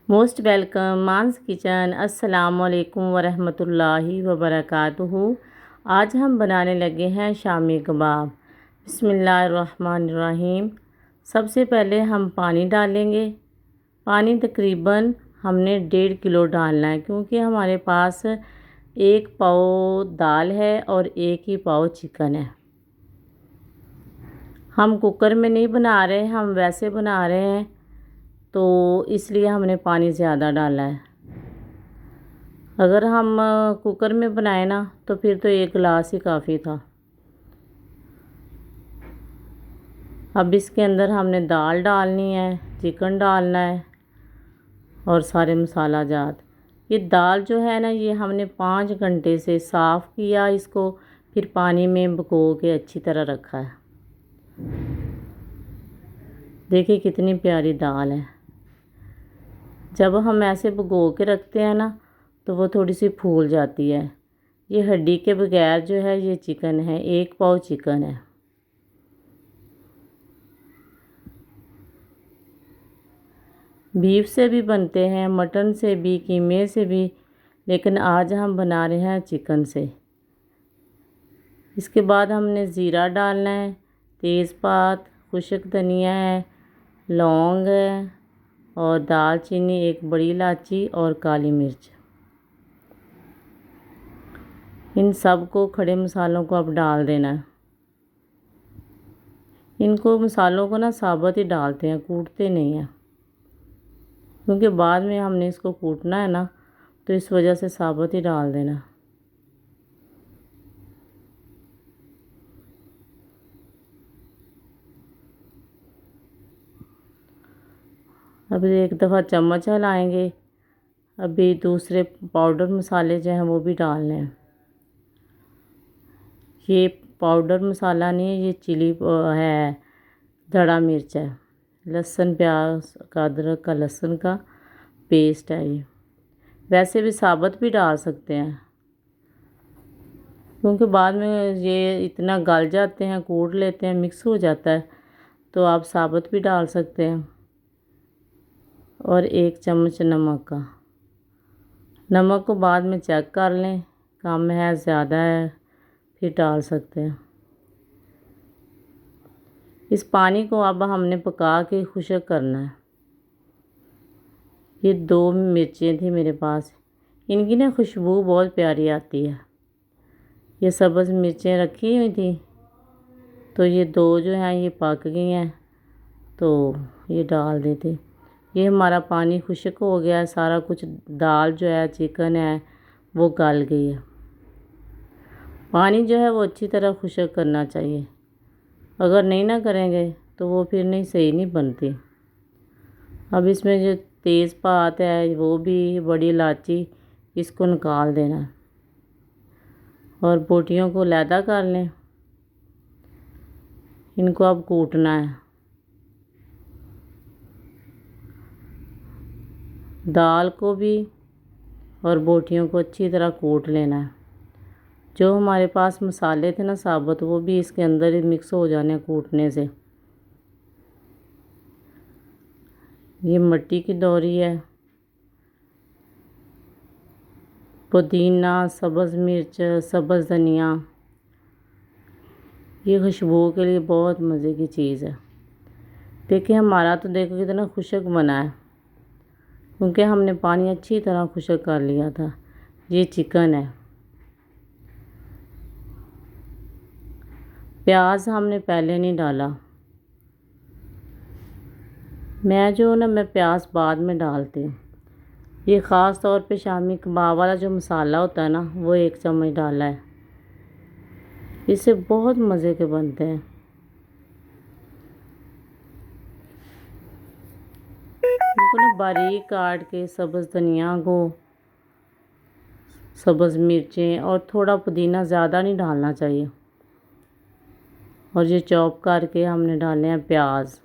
Most welcome मांस kitchen. अस्सलाम वालेकुम वरहमतुल्लाहि वबरकातुहू। आज हम बनाने लगे हैं शामी कबाब। बिस्मिल्लाहिर्रहमानिर्रहीम। सबसे पहले हम पानी डालेंगे। पानी तकरीबन हमने 1.5 किलो डालना है, क्योंकि हमारे पास 1 पाव दाल है और 1 ही पाव चिकन है। हम कुकर में नहीं बना रहे, हम वैसे बना रहे हैं, तो इसलिए हमने पानी ज़्यादा डाला है। अगर हम कुकर में बनाए ना तो फिर तो 1 गिलास ही काफ़ी था। अब इसके अंदर हमने दाल डालनी है, चिकन डालना है और सारे मसाला जात। ये दाल जो है ना, ये हमने 5 घंटे से साफ़ किया इसको, फिर पानी में भिगो के अच्छी तरह रखा है। देखिए कितनी प्यारी दाल है। जब हम ऐसे भिगो के रखते हैं ना तो वो थोड़ी सी फूल जाती है। ये हड्डी के बगैर जो है ये चिकन है, 1 पाव चिकन है। बीफ से भी बनते हैं, मटन से भी, कीमे से भी, लेकिन आज हम बना रहे हैं चिकन से। इसके बाद हमने ज़ीरा डालना है, तेज़पात, खुश्क धनिया है, लौंग है और दालचीनी, 1 बड़ी इलायची और काली मिर्च। इन सब को, खड़े मसालों को अब डाल देना है। इनको मसालों को ना साबुत ही डालते हैं, कूटते नहीं हैं, क्योंकि बाद में हमने इसको कूटना है ना, तो इस वजह से साबुत ही डाल देना। अब एक दफ़ा चम्मच हिलाएंगे। अभी दूसरे पाउडर मसाले जो हैं वो भी डालने हैं। ये पाउडर मसाला नहीं है, ये चिली है, धड़ा मिर्च है, लहसुन प्याज का, अदरक का, लहसुन का पेस्ट है। ये वैसे भी साबुत भी डाल सकते हैं, क्योंकि बाद में ये इतना गल जाते हैं, कूट लेते हैं, मिक्स हो जाता है, तो आप साबुत भी डाल सकते हैं। और 1 चम्मच नमक का। नमक को बाद में चेक कर लें, कम है ज़्यादा है फिर डाल सकते हैं। इस पानी को अब हमने पका के खुश्क करना है। ये 2 मिर्चें थी मेरे पास, इनकी ना खुशबू बहुत प्यारी आती है। ये सब्ज़ मिर्चें रखी हुई थी, तो ये 2 जो हैं ये पक गई हैं, तो ये डाल देते। ये हमारा पानी खुश्क हो गया है, सारा कुछ दाल जो है, चिकन है, वो गल गई है। पानी जो है वो अच्छी तरह खुश्क करना चाहिए। अगर नहीं ना करेंगे तो वो फिर नहीं सही नहीं बनती। अब इसमें जो तेज़पात है, वो भी, बड़ी इलायची, इसको निकाल देना है और बोटियों को लैदा कर लें। इनको अब कूटना है। दाल को भी और बोटियों को अच्छी तरह कूट लेना है। जो हमारे पास मसाले थे ना साबुत, वो भी इसके अंदर ही मिक्स हो जाने कूटने से। ये मिट्टी की दौरी है, पुदीना, सब्ज़ मिर्च, सब्ज़ धनिया, ये खुशबू के लिए बहुत मज़े की चीज़ है। देखिए हमारा तो देखो कितना खुश्क बना है, क्योंकि हमने पानी अच्छी तरह खुश्क कर लिया था। ये चिकन है। प्याज हमने पहले नहीं डाला। मैं प्याज बाद में डालती हूँ। ये ख़ास तौर पे शामी कबाब वाला जो मसाला होता है ना, वो 1 चम्मच डाला है। इससे बहुत मज़े के बनते हैं। इनको ना बारीक काट के, सब्ज़ धनिया को, सब्ज़ मिर्चें और थोड़ा पुदीना, ज़्यादा नहीं डालना चाहिए। और ये चॉप करके हमने डाले हैं प्याज।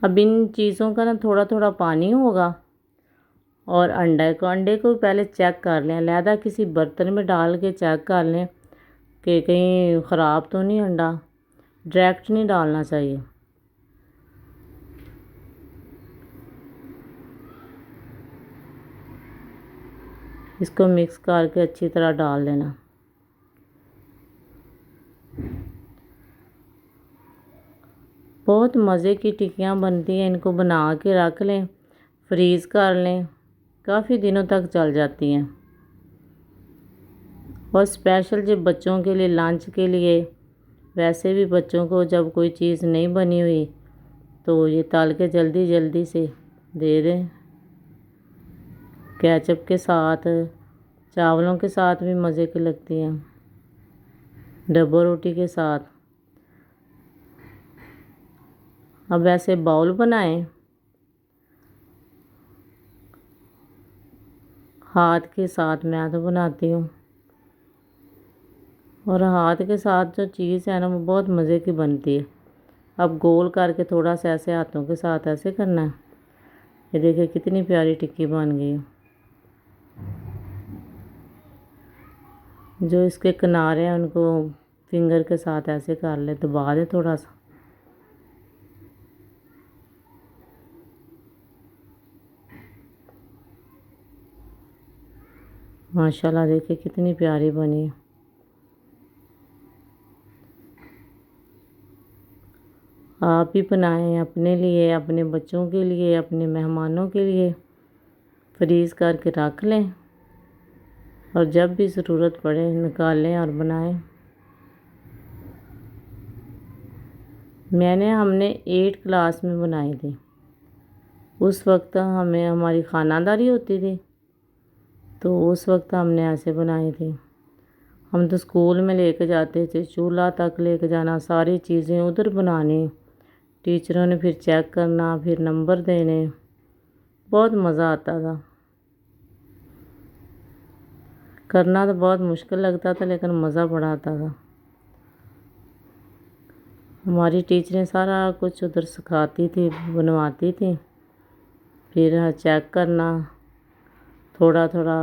अब इन चीज़ों का ना थोड़ा थोड़ा पानी होगा। और अंडे को पहले चेक कर लें, अलहदा किसी बर्तन में डाल के चेक कर लें कि कहीं ख़राब तो नहीं अंडा। डायरेक्ट नहीं डालना चाहिए। इसको मिक्स करके अच्छी तरह डाल लेना। बहुत मज़े की टिक्कियाँ बनती हैं, इनको बना के रख लें, फ्रीज़ कर लें, काफ़ी दिनों तक चल जाती हैं। और स्पेशल जब बच्चों के लिए लंच के लिए, वैसे भी बच्चों को जब कोई चीज़ नहीं बनी हुई तो ये तल के जल्दी जल्दी से दे दें। केचप के साथ, चावलों के साथ भी मज़े की लगती हैं, डब्बा रोटी के साथ। अब ऐसे बाउल बनाएं, हाथ के साथ मैं तो बनाती हूँ, और हाथ के साथ जो चीज़ है ना वो बहुत मज़े की बनती है। अब गोल करके थोड़ा सा ऐसे हाथों के साथ ऐसे करना है। ये देखिए कितनी प्यारी टिक्की बन गई है। जो इसके किनारे हैं उनको फिंगर के साथ ऐसे कर ले, दबा दे थोड़ा सा। माशाल्लाह देखिए कितनी प्यारी बनी है। आप भी बनाएं अपने लिए, अपने बच्चों के लिए, अपने मेहमानों के लिए। फ्रीज़ करके रख लें और जब भी ज़रूरत पड़े निकालें और बनाएं। हमने 8 क्लास में बनाई थी। उस वक्त हमें हमारी खानादारी होती थी, तो उस वक्त हमने ऐसे बनाई थी। हम तो स्कूल में लेके जाते थे, चूल्हा तक लेके जाना, सारी चीज़ें उधर बनानी, टीचरों ने फिर चेक करना, फिर नंबर देने। बहुत मज़ा आता था। करना तो बहुत मुश्किल लगता था लेकिन मज़ा बड़ा आता था। हमारी टीचरें सारा कुछ उधर सिखाती थी, बनवाती थी, फिर चेक करना थोड़ा थोड़ा,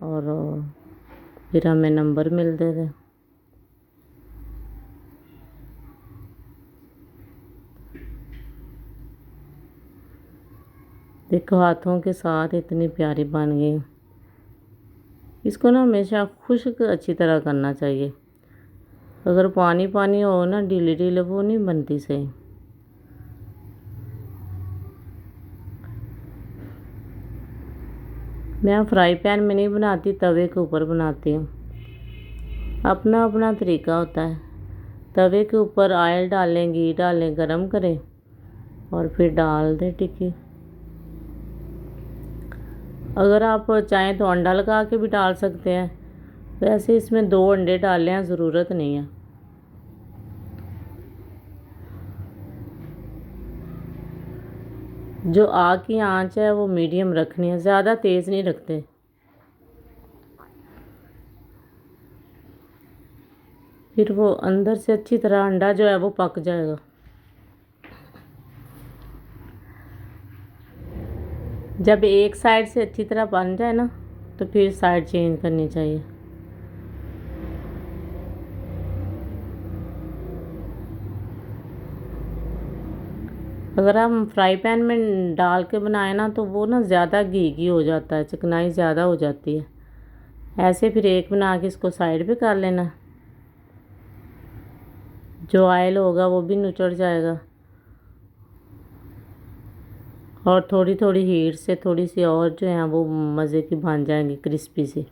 और फिर हमें नंबर मिलते थे। देखो हाथों के साथ इतनी प्यारी बन गई। इसको ना हमेशा खुश्क अच्छी तरह करना चाहिए। अगर पानी पानी हो ना, ढीली ढीली, वो नहीं बनती सही। मैं फ्राई पैन में नहीं बनाती, तवे के ऊपर बनाती हूँ। अपना अपना तरीका होता है। तवे के ऊपर ऑयल डालें, घी डालें, गरम करें और फिर डाल दें टिक्की। अगर आप चाहें तो अंडा लगा के भी डाल सकते हैं। वैसे इसमें 2 अंडे डालने हैं, ज़रूरत नहीं है। जो आग की आंच है वो मीडियम रखनी है, ज़्यादा तेज़ नहीं रखते। फिर वो अंदर से अच्छी तरह अंडा जो है वो पक जाएगा। जब एक साइड से अच्छी तरह बन जाए ना, तो फिर साइड चेंज करनी चाहिए। अगर हम फ्राई पैन में डाल के बनाए ना तो वो ना ज़्यादा घी हो जाता है, चिकनाई ज़्यादा हो जाती है। ऐसे फिर एक बना के इसको साइड पे कर लेना। जो ऑयल होगा वो भी निचड़ जाएगा, और थोड़ी थोड़ी हीट से थोड़ी सी और जो है वो मज़े की बन जाएंगी, क्रिस्पी सी।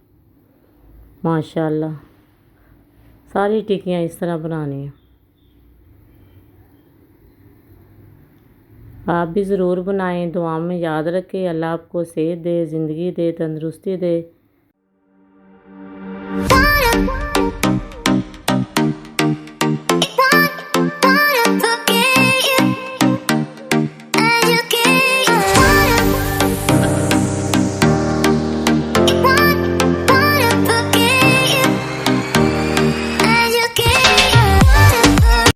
माशाल्लाह सारी टिक्कियाँ इस तरह बनानी है। आप भी ज़रूर बनाएं। दुआ में याद रखें। अल्लाह आपको सेहत दे, ज़िंदगी दे, तंदुरुस्ती दे।